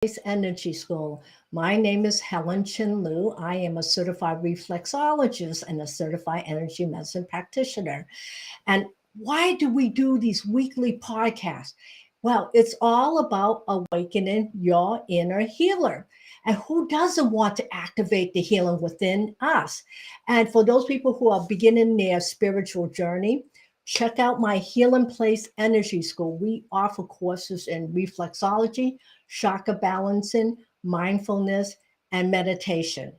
Place Energy School. My name is Helen Chin Lu. I am a certified reflexologist and a certified energy medicine practitioner. And why do we do these weekly podcasts? Well, it's all about awakening your inner healer. And who doesn't want to activate the healing within us? And for those people who are beginning their spiritual journey, check out my Healing Place Energy School. We offer courses in reflexology, chakra balancing, mindfulness, and meditation.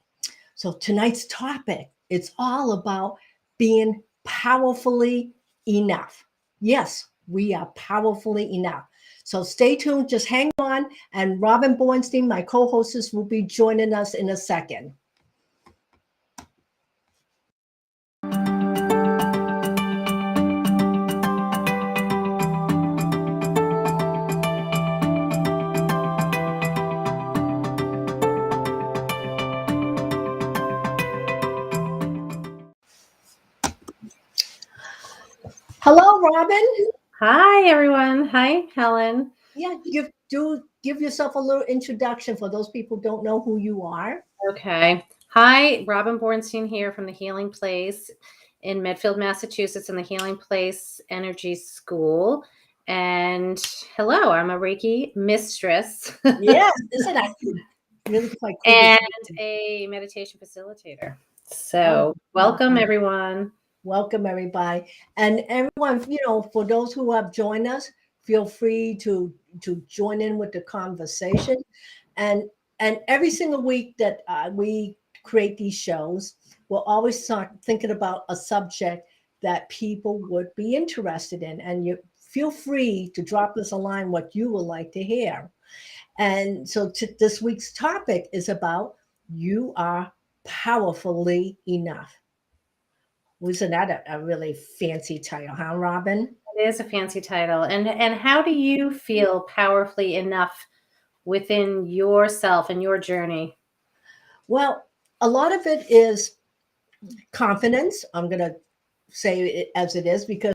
So tonight's topic, it's all about being powerfully enough. Yes, we are powerfully enough. So stay tuned, just hang on, and Robin Bornstein, my co-hostess, will be joining us in a second. Hello, Robin. Hi, everyone. Hi, Helen. Yeah, give yourself a little introduction for those people who don't know who you are. Okay. Hi, Robin Bornstein here from the Healing Place in Medfield, Massachusetts, in the Healing Place Energy School. And hello, I'm a Reiki mistress. Yes, isn't that really quite cool? And a meditation facilitator. So, welcome, everyone. Welcome, everybody. And everyone, for those who have joined us, feel free to join in with the conversation. And every single week that we create these shows, we'll always start thinking about a subject that people would be interested in. And you feel free to drop us a line what you would like to hear. And so this week's topic is about you are powerfully enough. Wasn't that a really fancy title, huh, Robin? It is a fancy title. And how do you feel powerfully enough within yourself and your journey? Well, a lot of it is confidence. I'm going to say it as it is because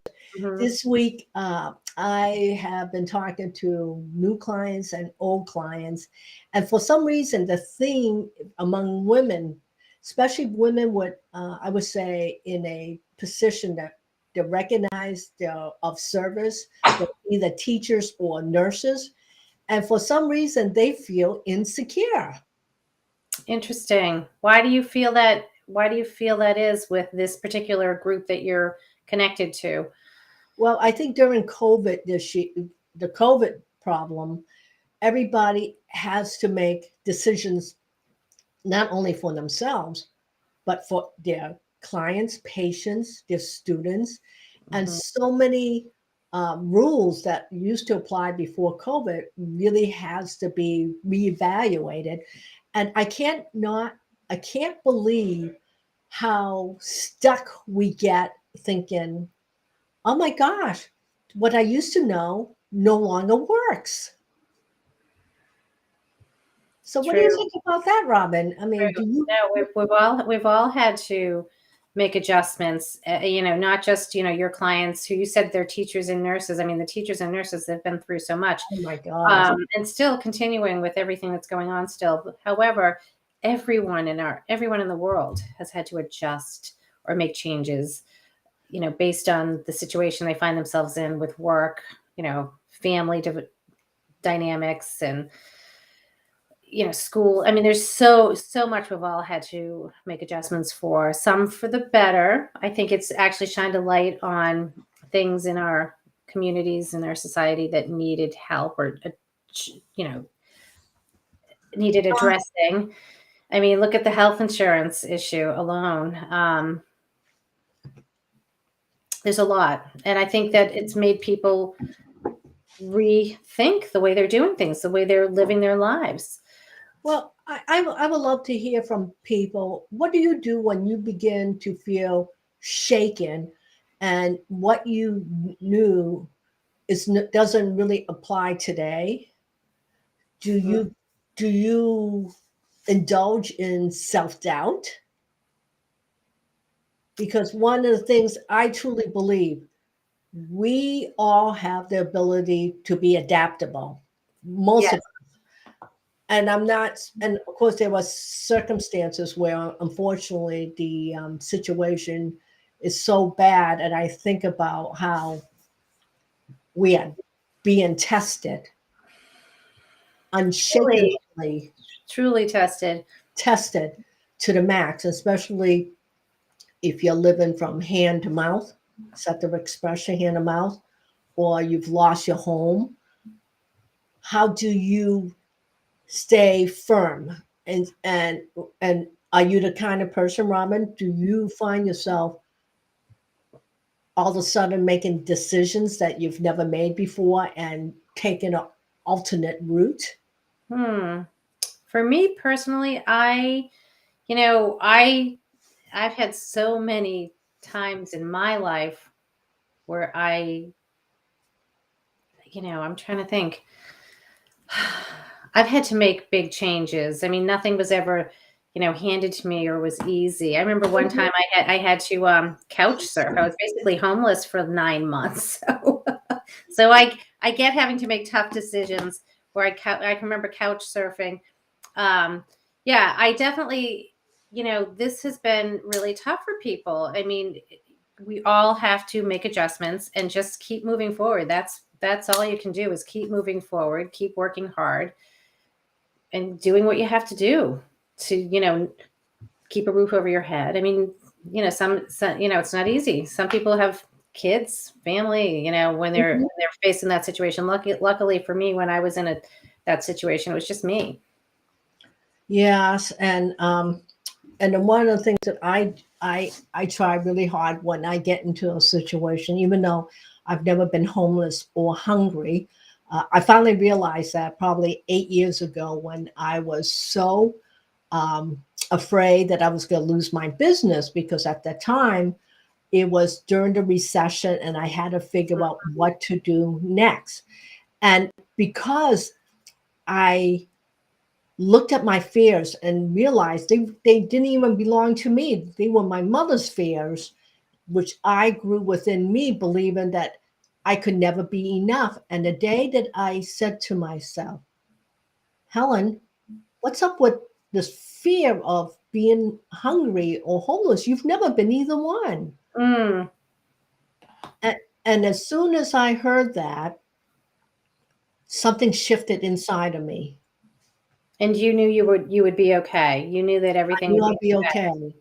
this week I have been talking to new clients and old clients. And for some reason, the theme among women, especially women with, I would say, in a position that they recognize they're of service, they're either teachers or nurses. And for some reason, they feel insecure. Interesting. Why do you feel that? Why do you feel that is with this particular group that you're connected to? Well, I think during COVID, the COVID problem, everybody has to make decisions not only for themselves, but for their clients, patients, their students, and so many rules that used to apply before COVID really has to be reevaluated. And I can't believe how stuck we get thinking, oh my gosh, what I used to know no longer works. So what do you think about that, Robin? I mean, do you? No, we've all had to make adjustments. Not just your clients who you said they're teachers and nurses. I mean, the teachers and nurses have been through so much. Oh my gosh. And still continuing with everything that's going on still. However, everyone in the world has had to adjust or make changes, based on the situation they find themselves in with work, family dynamics and school. I mean, there's so much we've all had to make adjustments for, some for the better. I think it's actually shined a light on things in our communities and our society that needed help or needed addressing. I mean, look at the health insurance issue alone. There's a lot, and I think that it's made people rethink the way they're doing things, the way they're living their lives. Well, I would love to hear from people. What do you do when you begin to feel shaken and what you knew doesn't really apply today? Do you indulge in self-doubt? Because one of the things I truly believe, we all have the ability to be adaptable. Most of us. and I'm not, and of course there was circumstances where unfortunately the situation is so bad, and I think about how we are being tested, Truly, unshakably truly tested. tested to the max, especially if you're living from hand to mouth, set the expression hand to mouth, or you've lost your home. How do you stay firm? And are you the kind of person, Robin? Do you find yourself all of a sudden making decisions that you've never made before and taking an alternate route? Hmm. For me personally, I've had so many times in my life where I'm trying to think. I've had to make big changes. I mean, nothing was ever, handed to me or was easy. I remember one time I had to couch surf. I was basically homeless for 9 months. So I get having to make tough decisions. Where I can remember couch surfing. Um, yeah, I definitely, this has been really tough for people. I mean, we all have to make adjustments and just keep moving forward. That's all you can do is keep moving forward, keep working hard, and doing what you have to do to, keep a roof over your head. I mean, some it's not easy. Some people have kids, family, when they're facing that situation. Luckily for me, when I was in that situation, it was just me. Yes, and then one of the things that I try really hard when I get into a situation, even though I've never been homeless or hungry. I finally realized that probably 8 years ago when I was so afraid that I was going to lose my business, because at that time it was during the recession and I had to figure out what to do next. And because I looked at my fears and realized they didn't even belong to me. They were my mother's fears, which I grew within me, believing that I could never be enough. And the day that I said to myself, Helen, what's up with this fear of being hungry or homeless? You've never been either one. Mm. And, and as soon as I heard that, something shifted inside of me. And you knew you would be okay. You knew that I everything knew would I'd be be okay. okay.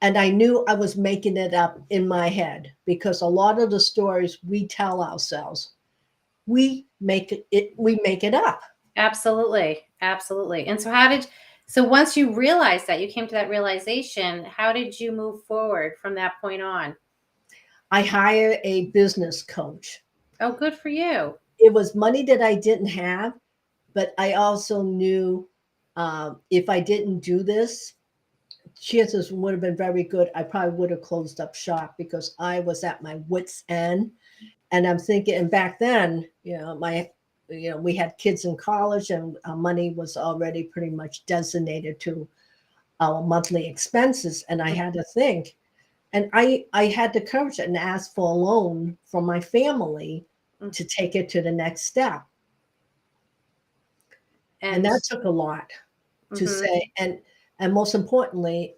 And I knew I was making it up in my head, because a lot of the stories we tell ourselves, we make it up. Absolutely. Absolutely. And so once you realized that, you came to that realization, how did you move forward from that point on? I hired a business coach. Oh, good for you. It was money that I didn't have, but I also knew if I didn't do this, chances would have been very good. I probably would have closed up shop because I was at my wits' end. And I'm thinking, and back then, we had kids in college, and our money was already pretty much designated to our monthly expenses. And I had to think, and I had the courage and ask for a loan from my family Mm. to take it to the next step. And And that took a lot to mhm. say. And most importantly,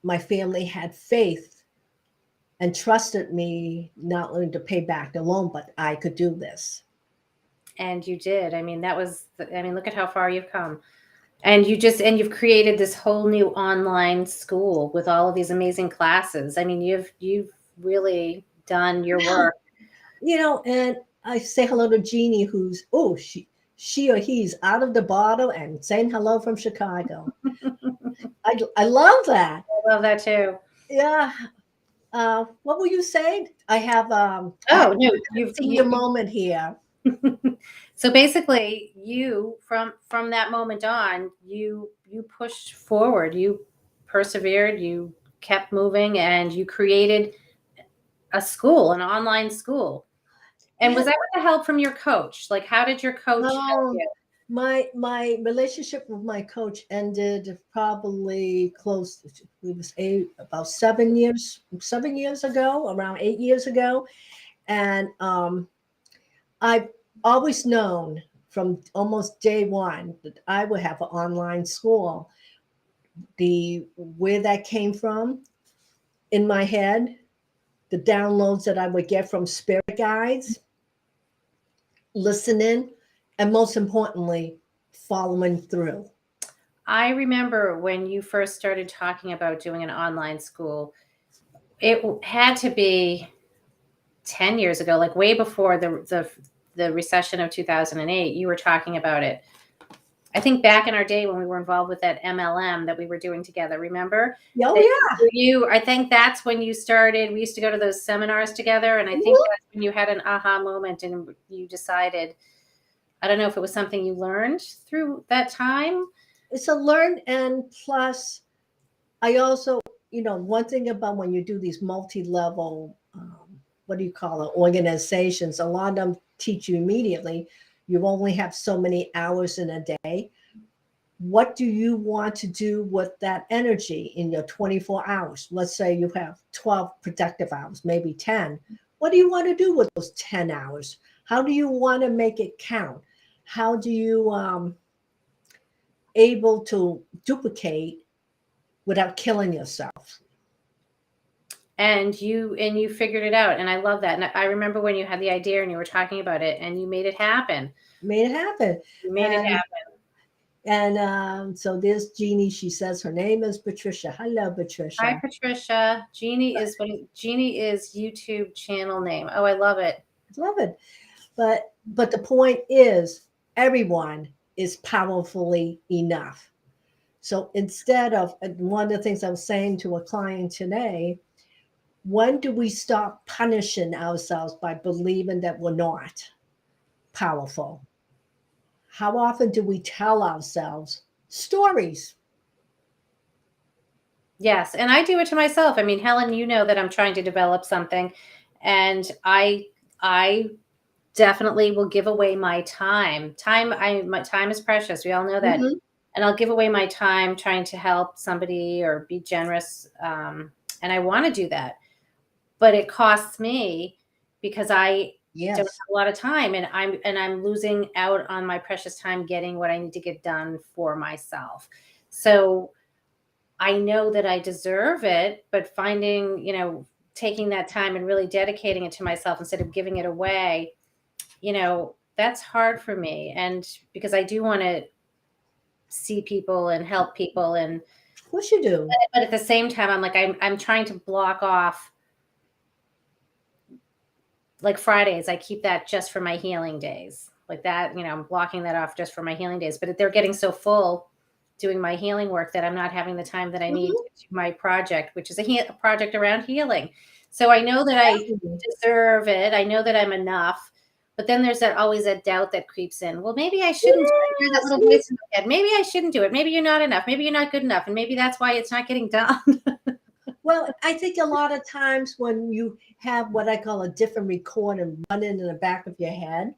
my family had faith and trusted me not only to pay back the loan, but I could do this. And you did. I mean, I mean, look at how far you've come. And you've created this whole new online school with all of these amazing classes. I mean, you've really done your work. And I say hello to Jeannie, who's she or he's out of the bottle and saying hello from Chicago. I love that. I love that too. Yeah. What were you saying? I have Oh no, a senior moment here. so basically, you from that moment on, you pushed forward, you persevered, you kept moving, and you created a school, an online school. And Yeah. was that with the help from your coach? Like, how did your coach help No, you? my relationship with my coach ended probably close. It was about 7 years ago, around 8 years ago, and I've always known. from almost day one that I would have an online school, the where that came from in my head, the downloads that I would get from spirit guides, listening, and most importantly, following through. I remember when you first started talking about doing an online school, it had to be 10 years ago, like way before the recession of 2008. You were talking about it. I think back in our day when we were involved with that MLM that we were doing together, remember? Oh, that I think that's when you started. We used to go to those seminars together, and I think that's when you had an aha moment and you decided, I don't know if it was something you learned through that time. It's a learn, and plus, I also, one thing about when you do these multi-level, what do you call it, organizations, a lot of them teach you immediately. You only have so many hours in a day. What do you want to do with that energy in your 24 hours? Let's say you have 12 productive hours, maybe 10. What do you want to do with those 10 hours? How do you want to make it count? How do you able to duplicate without killing yourself? And you figured it out, and I love that. And I remember when you had the idea and you were talking about it, and you made it happen. Made it happen. You made it happen. And so there's Jeannie. She says her name is Patricia. Hello, Patricia. Hi, Patricia. Jeannie is YouTube channel name. Oh, I love it. Love it. But the point is, everyone is powerfully enough. So instead of, one of the things I was saying to a client today, when do we stop punishing ourselves by believing that we're not powerful? How often do we tell ourselves stories? Yes, and I do it to myself. I mean, Helen, you know that I'm trying to develop something, and I definitely will give away my time. My time is precious. We all know that. Mm-hmm. And I'll give away my time trying to help somebody or be generous. And I want to do that, but it costs me because I Yes. don't have a lot of time, and I'm losing out on my precious time getting what I need to get done for myself. So I know that I deserve it, but taking that time and really dedicating it to myself instead of giving it away, that's hard for me. And because I do want to see people and help people, and of course you do. But at the same time, I'm like, I'm trying to block off, like Fridays, I keep that just for my healing days, like that. I'm blocking that off just for my healing days. But they're getting so full doing my healing work that I'm not having the time that I need to do my project, which is a project around healing. So I know that I deserve it. I know that I'm enough. But then there's always that doubt that creeps in. Well, maybe I shouldn't do it. Hear that little voice in my head. Maybe I shouldn't do it. Maybe you're not enough. Maybe you're not good enough. And maybe that's why it's not getting done. Well, I think a lot of times when you have what I call a different recording running in the back of your head,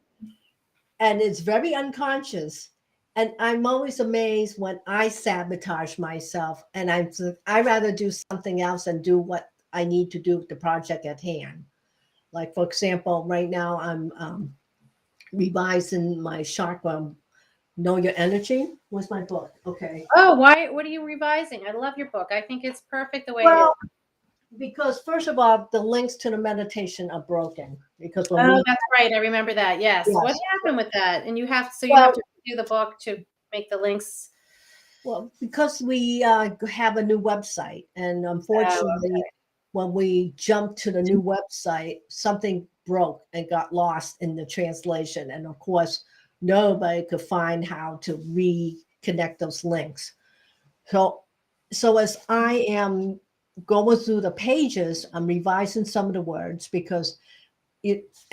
and it's very unconscious. And I'm always amazed when I sabotage myself, and I rather do something else and do what I need to do with the project at hand. Like, for example, right now I'm revising my chakra, Know Your Energy. Where's my book? Okay. Oh, why? What are you revising? I love your book. I think it's perfect the way it is. Because first of all, the links to the meditation are broken. Because that's right. I remember that. Yes. What happened with that? And you have to do the book to make the links. Well, because we have a new website, and unfortunately, when we jumped to the new website, something broke and got lost in the translation. And of course, nobody could find how to reconnect those links. So as I am going through the pages, I'm revising some of the words because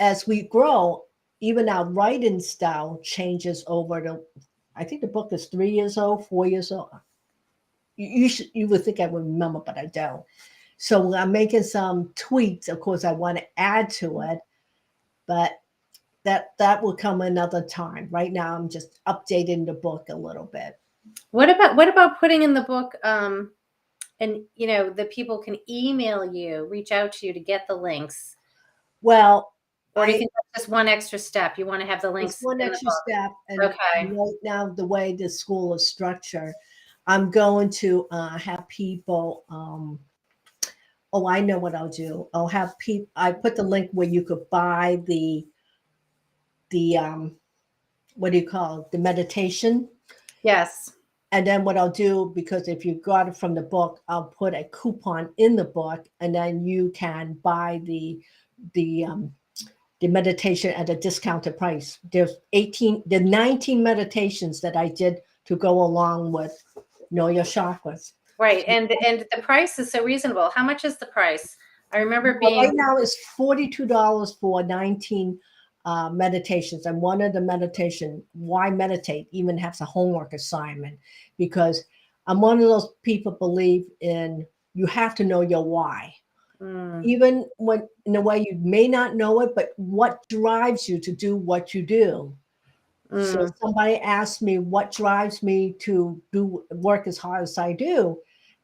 as we grow, even our writing style changes over the. I think the book is 3 years old, 4 years old. You would think I would remember, but I don't. So I'm making some tweaks. Of course, I want to add to it, but that will come another time. Right now, I'm just updating the book a little bit. What about putting in the book? And the people can email you, reach out to you to get the links. Well, Or do you think that's just one extra step? You want to have the It's links one in the extra book? step, and Okay. right now the way the school is structured, I'm going to have people. Oh, I know what I'll do. I'll have people. I put the link where you could buy the what do you call it? The meditation. Yes. And then what I'll do, because if you got it from the book, I'll put a coupon in the book, and then you can buy the meditation at a discounted price. There's 19 meditations that I did to go along with Know Your Chakras. Right. And the price is so reasonable. How much is the price? I remember Well, being right now it's $42 for 19 meditations. And one of the meditation, why meditate, even has a homework assignment, because I'm one of those people believe in you have to know your why. Even when in a way you may not know it, but what drives you to do what you do. So somebody asked me what drives me to do work as hard as I do.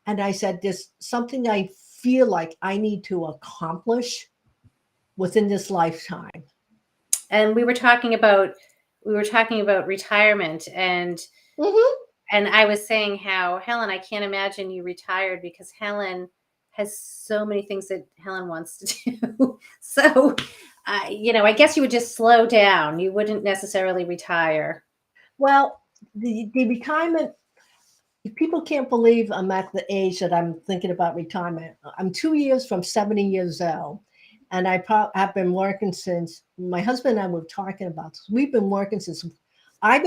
And I said, there's something I feel like I need to accomplish within this lifetime. and we were talking about retirement, and Mm-hmm. I was saying how, Helen, I can't imagine you retired, because Helen has so many things that Helen wants to do. So, I guess you would just slow down. You wouldn't necessarily retire. Well, the retirement, people can't believe I'm at the age that I'm thinking about retirement. I'm 2 years from 70 years old. And have been working since my husband and I were talking about this. I've been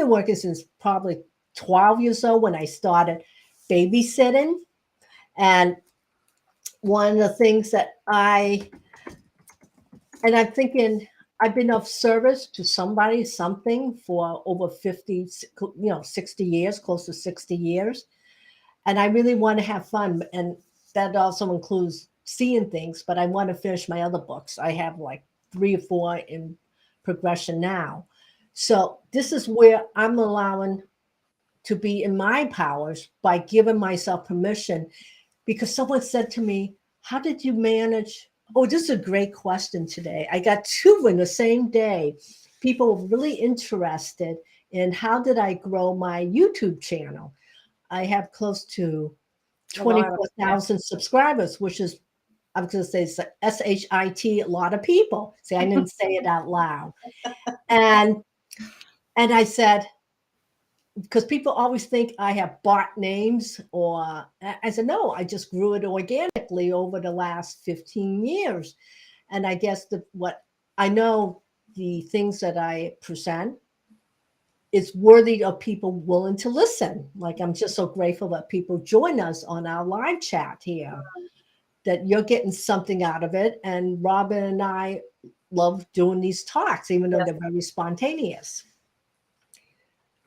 working since probably 12 years old when I started babysitting. And one of the things that I'm thinking, I've been of service to somebody, something for over 50, 60 years, close to 60 years. And I really want to have fun. And that also includes seeing things, but I want to finish my other books. I have like 3 or 4 in progression now. So this is where I'm allowing to be in my powers by giving myself permission, because someone said to me, how did you manage? Oh, this is a great question today. I got 2 in the same day. People were really interested in how did I grow my YouTube channel. I have close to A lot of 24,000 subscribers, which is, I was going to say, SHIT, a lot of people. See, I didn't say it out loud. And I said, because people always think I have bought names, or I said, no, I just grew it organically over the last 15 years. And I guess what I know, the things that I present is worthy of people willing to listen. Like, I'm just so grateful that people join us on our live chat here, that you're getting something out of it. And Robin and I love doing these talks, even though they're very spontaneous.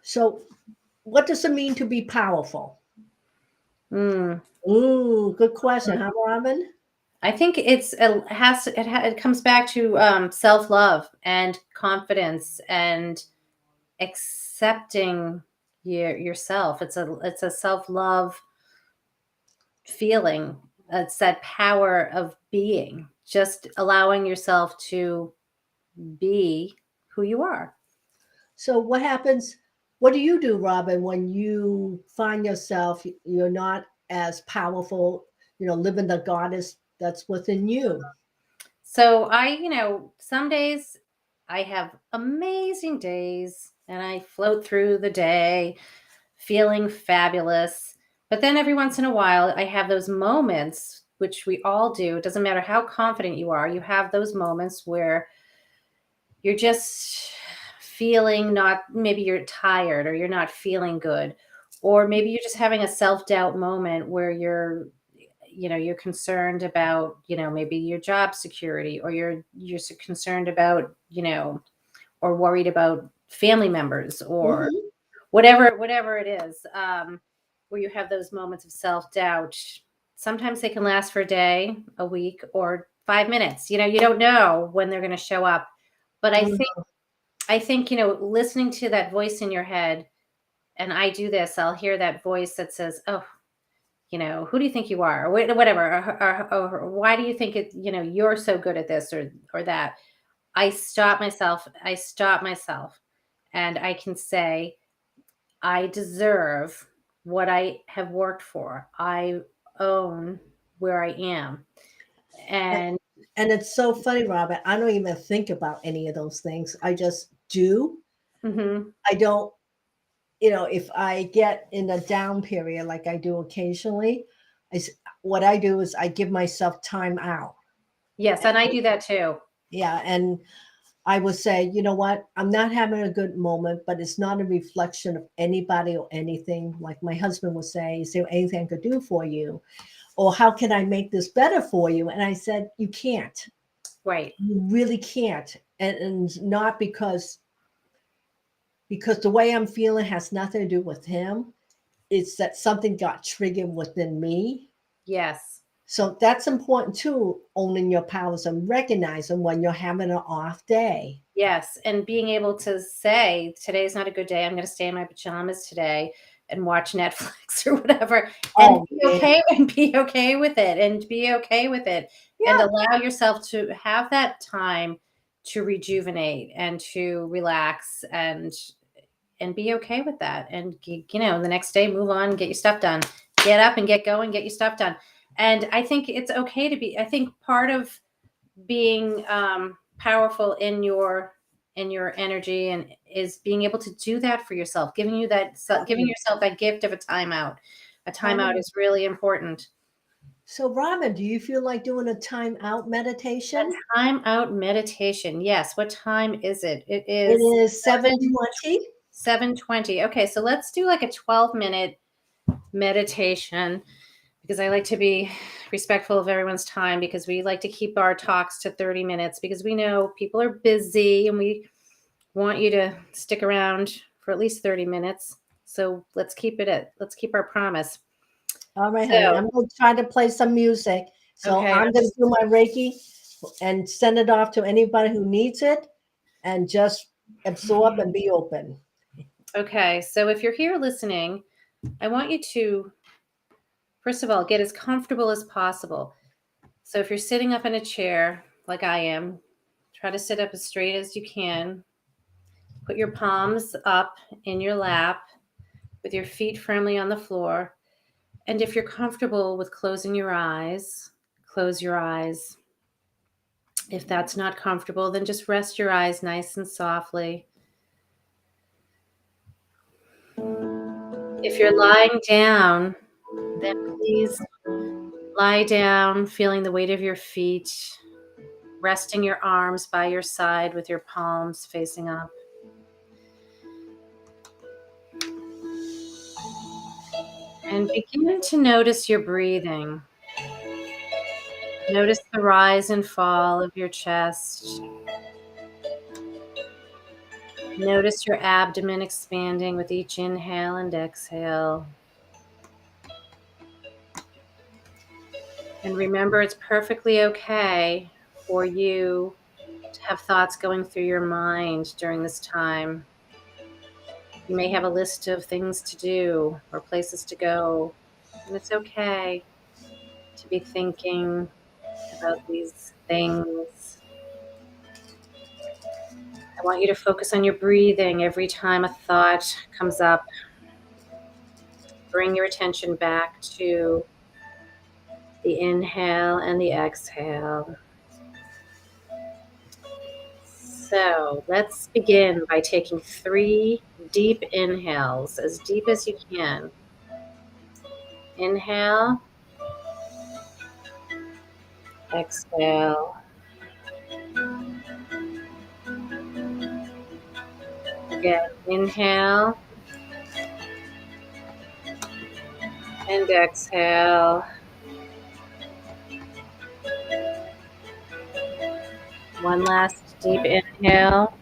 So what does it mean to be powerful? Mm. Ooh, good question, huh, Robin? I think it comes back to self-love and confidence and accepting yourself. It's a self-love feeling. It's that power of being, just allowing yourself to be who you are. So what happens? What do you do, Robin, when you find yourself you're not as powerful, living the goddess that's within you? So some days I have amazing days and I float through the day feeling fabulous. But then every once in a while, I have those moments, which we all do. It doesn't matter how confident you are, you have those moments where you're just feeling not, maybe you're tired or you're not feeling good. Or maybe you're just having a self doubt moment where you're concerned about, maybe your job security, or you're concerned about, or worried about family members, or Mhm. whatever it is, where you have those moments of self-doubt. Sometimes they can last for a day, a week, or 5 minutes. You don't know when they're going to show up. But i think Mhm. i think listening to that voice in your head, and I do this, I'll hear that voice that says, oh, who do you think you are, or whatever, or why do you think you're so good at this or that. I stop myself. And I can say, I deserve what I have worked for. I own where I am. And And it's so funny, Robert. I don't even think about any of those things. I just do. mhm. I don't, if I get in a down period like I do occasionally, what I do is I give myself time out. Yes, and I do that too. Yeah. And I would say, you know what? I'm not having a good moment, but it's not a reflection of anybody or anything. Like my husband would say, is there anything I could do for you? Or how can I make this better for you? And I said, you can't. Right. You really can't. And not because the way I'm feeling has nothing to do with him. It's that something got triggered within me. Yes. So that's important too, owning your powers and recognizing when you're having an off day. Yes. And being able to say, today's not a good day. I'm going to stay in my pajamas today and watch Netflix or whatever, and Oh man. be okay with it, and be okay with it, and Yeah. allow yourself to have that time to rejuvenate and to relax, and be okay with that. And, the next day, move on, get your stuff done, get up and get going, get your stuff done. And I think it's okay I think part of being powerful in your energy and is being able to do that for yourself, giving yourself that gift of a timeout. A timeout Oh. is really important. So Robin, do you feel like doing a time out meditation? Timeout meditation. Yes. What time is it? It It is is 7:20. 7:20. Okay, so let's do like a 12-minute meditation, because I like to be respectful of everyone's time, because we like to keep our talks to 30 minutes, because we know people are busy and we want you to stick around for at least 30 minutes. So let's keep our promise. All right, honey. So, I'm going to try to play some music. So okay. I'm going to do my Reiki and send it off to anybody who needs it and just absorb and be open. Okay. So if you're here listening, I want you to, first of all, get as comfortable as possible. So if you're sitting up in a chair like I am, try to sit up as straight as you can. Put your palms up in your lap with your feet firmly on the floor. And if you're comfortable with closing your eyes, close your eyes. If that's not comfortable, then just rest your eyes nice and softly. If you're lying down, then please lie down, feeling the weight of your feet, resting your arms by your side with your palms facing up. And begin to notice your breathing. Notice the rise and fall of your chest. Notice your abdomen expanding with each inhale and exhale. And remember, it's perfectly okay for you to have thoughts going through your mind during this time. You may have a list of things to do or places to go, and it's okay to be thinking about these things. I want you to focus on your breathing every time a thought comes up. Bring your attention back to the inhale and the exhale. So let's begin by taking 3 deep inhales, as deep as you can. Inhale, exhale. Again, inhale and exhale. One last deep inhale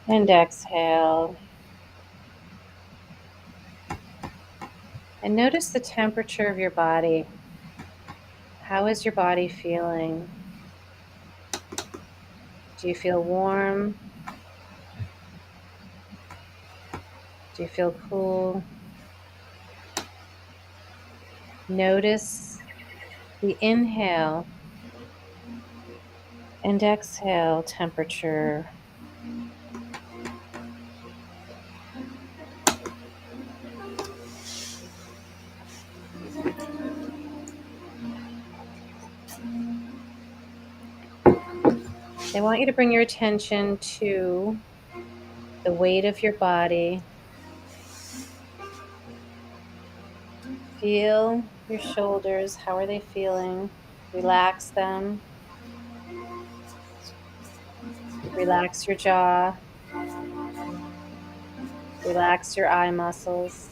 and exhale. And notice the temperature of your body. How is your body feeling? Do you feel warm? Do you feel cool? Notice the inhale And exhale, temperature. I want you to bring your attention to the weight of your body. Feel your shoulders. How are they feeling? Relax them. Relax your jaw. Relax your eye muscles.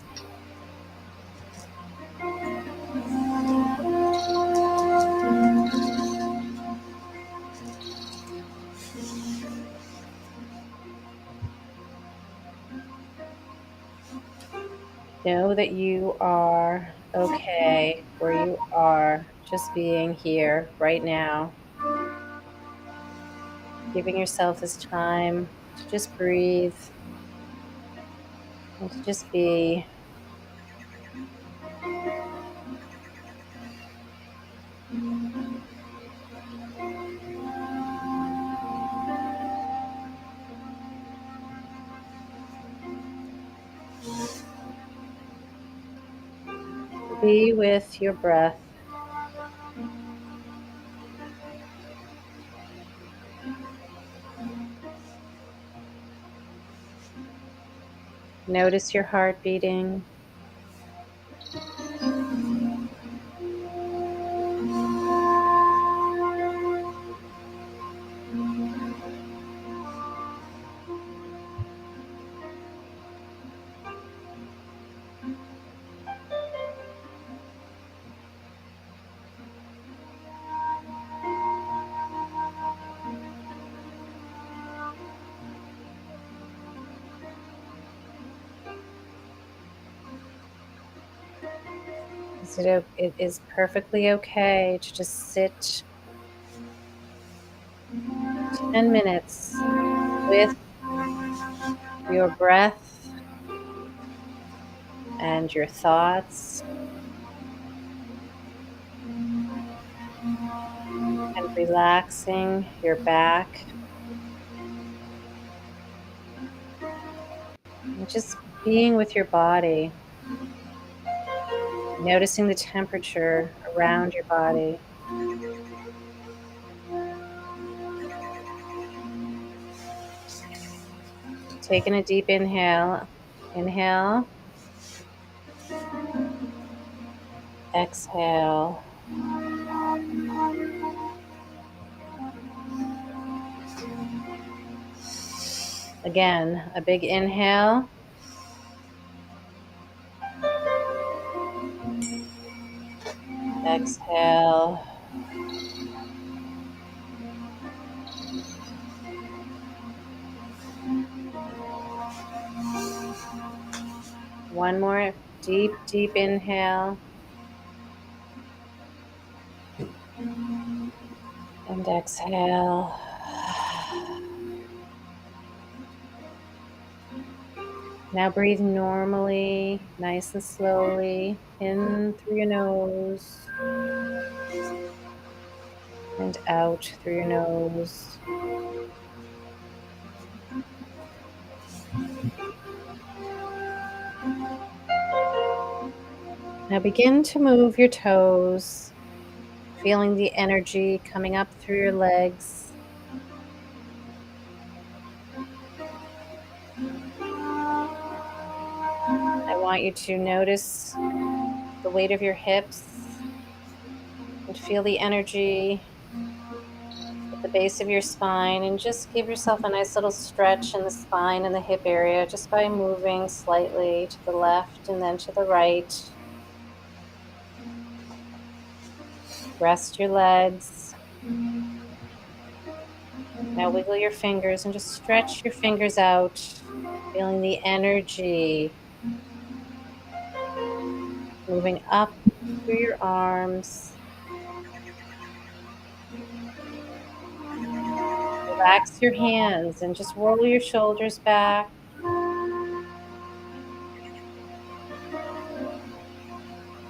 Know that you are okay where you are, just being here right now. Giving yourself this time to just breathe and to just be. Be with your breath. Notice your heart beating. It is perfectly okay to just sit 10 minutes with your breath and your thoughts and relaxing your back and just being with your body, noticing the temperature around your body. Taking a deep inhale. Inhale. Exhale. Again, a big inhale. Exhale. One more deep, deep inhale. And exhale. Now breathe normally, nice and slowly, in through your nose and out through your nose. Now begin to move your toes, feeling the energy coming up through your legs. I want you to notice the weight of your hips and feel the energy at the base of your spine, and just give yourself a nice little stretch in the spine and the hip area just by moving slightly to the left and then to the right. Rest your legs. Now wiggle your fingers and just stretch your fingers out, feeling the energy moving up through your arms. Relax your hands and just roll your shoulders back.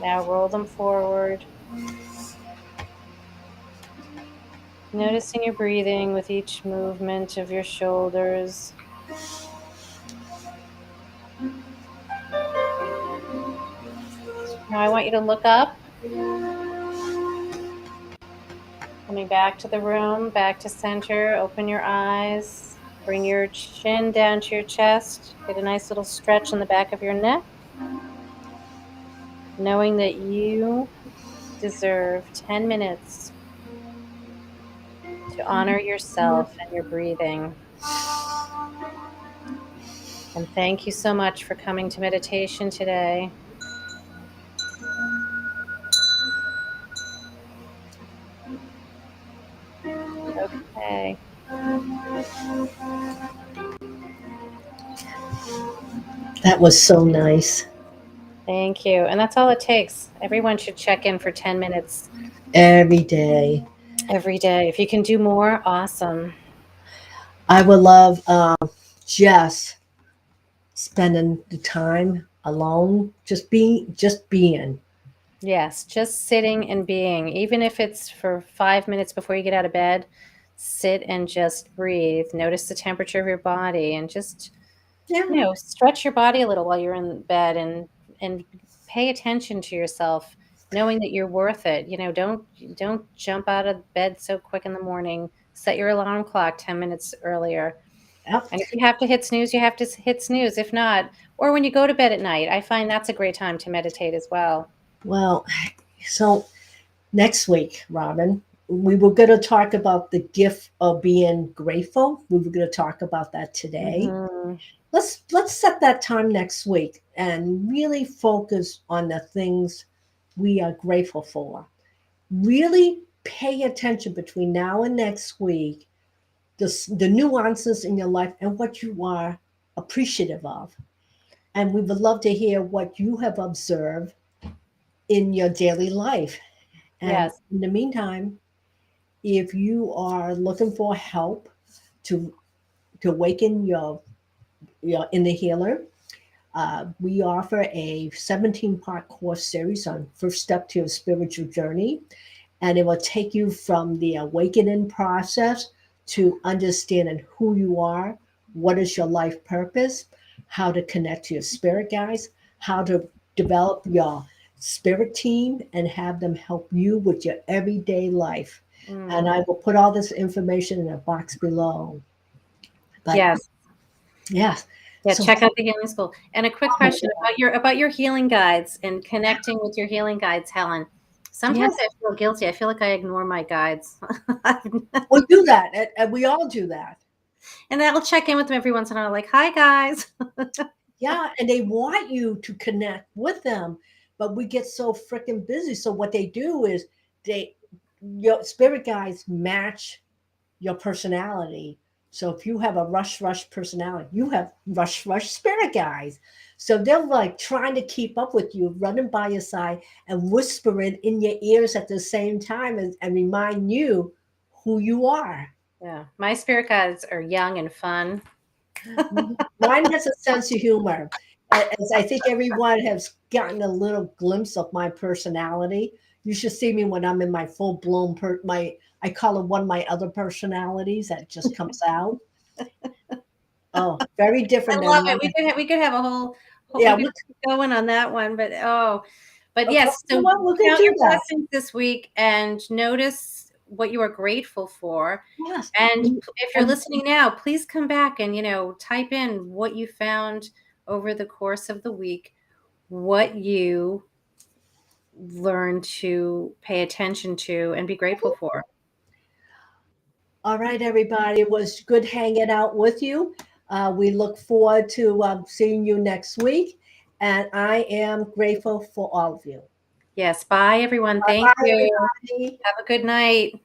Now roll them forward. Noticing your breathing with each movement of your shoulders. Now I want you to look up. Coming back to the room, back to center. Open your eyes. Bring your chin down to your chest. Get a nice little stretch in the back of your neck. Knowing that you deserve 10 minutes to honor yourself and your breathing. And thank you so much for coming to meditation today. Okay. That was so nice. Thank you. And that's all it takes. Everyone should check in for 10 minutes Every day. every day. If you can do more, awesome. I would love just spending the time alone, just being. Yes, just sitting and being, even if it's for 5 minutes before you get out of bed, sit and just breathe. Notice the temperature of your body and just, Yeah. stretch your body a little while you're in bed and pay attention to yourself, knowing that you're worth it. Don't jump out of bed so quick in the morning. Set your alarm clock 10 minutes earlier. Yep. And if you have to hit snooze, you have to hit snooze. If not, or when you go to bed at night, I find that's a great time to meditate as well. Well, so next week, Robin, we were going to talk about the gift of being grateful. We were going to talk about that today. Hmm. Let's set that time next week and really focus on the things we are grateful for. Really pay attention between now and next week, the nuances in your life and what you are appreciative of. And we would love to hear what you have observed in your daily life. And Yes. in the meantime, if you are looking for help to awaken your inner healer, we offer a 17-part course series on first step to your spiritual journey, and it will take you from the awakening process to understanding who you are, what is your life purpose, how to connect to your spirit guides, how to develop your spirit team and have them help you with your everyday life. And Mm. I will put all this information in a box below. But Yes. yes, Yeah, so check out the healing school. And a quick oh, question about your healing guides and connecting with your healing guides, Helen. yes, Sometimes I feel guilty. I feel like I ignore my guides. we do that, and we all do that. And I'll check in with them every once in a while, like, hi guys. Yeah, and they want you to connect with them, but we get so freaking busy. So what they do is they your spirit guides match your personality. So if you have a rush personality, you have rush spirit guides. So they're like trying to keep up with you, running by your side and whispering in your ears at the same time and remind you who you are. Yeah. My spirit guides are young and fun. Mine has a sense of humor. As I think everyone has gotten a little glimpse of my personality. You should see me when I'm in my full blown my I call it one of my other personalities that just comes out. Oh, very I different love than it. mine. We could have a whole we Yeah, could keep going on that one, but okay, yes, you so know what? We're gonna count your do that. blessings this week and notice what you are grateful for. Yes. And And, if you're and listening now, please come back and, type in what you found over the course of the week, what you learned to pay attention to and be grateful for. all right, everybody. It was good hanging out with you. We look forward to seeing you next week. And I am grateful for all of you. Yes. Bye, everyone. Thank Bye, you. everybody. Have a good night.